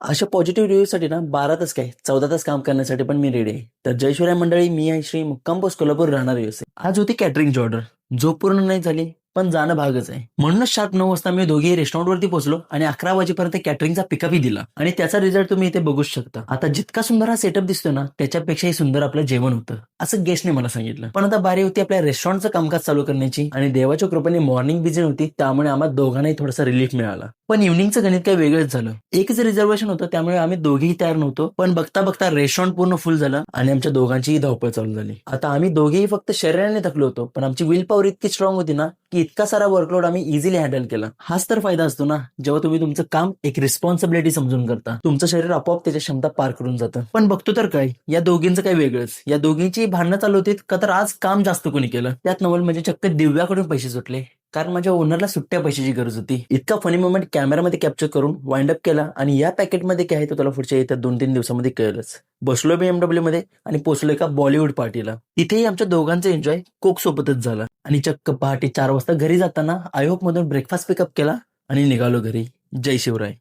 अशा पॉझिटिव्ह रिव्ह्यूसाठी ना 12 तास काय 14 तास काम करण्यासाठी पण मी रेडी आहे. तर जय शिवराय मंडळी, मी आहे श्री मुक्काम पोस्ट कोल्हापूर, राहणार आहे. आज होती कॅटरिंगची ऑर्डर, जो पूर्ण नाही झाली पण जाणं भागच आहे. म्हणूनच शार्प 9 वाजता मी दोघेही रेस्टॉरंटवरती पोहोचलो आणि 11 वाजेपर्यंत कॅटरिंगचा पिकअपही दिला आणि त्याचा रिझल्ट तुम्ही इथे बघूच शकता. आता जितका सुंदर हा सेटअप दिसतोय ना, त्याच्यापेक्षाही सुंदर आपलं जेवण होतं, असं गेस्टने मला सांगितलं. पण आता बारी होती आपल्या रेस्टॉरंटचं कामकाज चालू करण्याची आणि देवाच्या कृपेने मॉर्निंग बिझी होती, त्यामुळे आम्हाला दोघांनाही थोडासा रिलीफ मिळाला. पण इव्हनिंगचं गणित काही वेगळंच झालं. एकच रिझर्वेशन होतं, त्यामुळे आम्ही दोघेही तयार नव्हतो. पण बघता बघता रेस्टॉरंट पूर्ण फुल झालं आणि आमच्या दोघांचीही धावपळ चालू झाली. आता आम्ही दोघेही फक्त शरीराने थकलो होतो, पण आमची विल पॉवर इतकी स्ट्रॉंग होती ना, की इतका सारा वर्कलोड आम्ही इझिली हँडल केला. हाच तर फायदा असतो ना, जेव्हा तुम्ही तुमचं काम एक रिस्पॉन्सिबिलिटी समजून करता. तुमचं शरीर आपोआप त्याच्या क्षमता पार करून जातं. पण बघतो तर काय, या दोघींचं काही वेगळंच. या दोघींची भांडणं चालू होती का तर आज काम जास्त कोणी केलं. त्यात नवल म्हणजे चक्क दिव्याकडून पैसे सुटले, कारण माझ्या ओनरला सुट्ट्या पैशाची गरज होती. इतका फनी मोमेंट कॅमेरामध्ये कॅप्चर करून वाइंड अप केला आणि या पॅकेटमध्ये काय आहे ते तुला पुढच्या येत्या 2-3 दिवसामध्ये कळेलच. बसलो BMW मध्ये आणि पोहोचलो एका बॉलिवूड पार्टीला. तिथेही आमच्या दोघांचा एन्जॉय कोक सोबतच झाला आणि चक्क पहाटे 4 वाजता घरी जाताना आयोग मधून ब्रेकफास्ट पिकअप केला आणि निघालो घरी. जय शिवराय.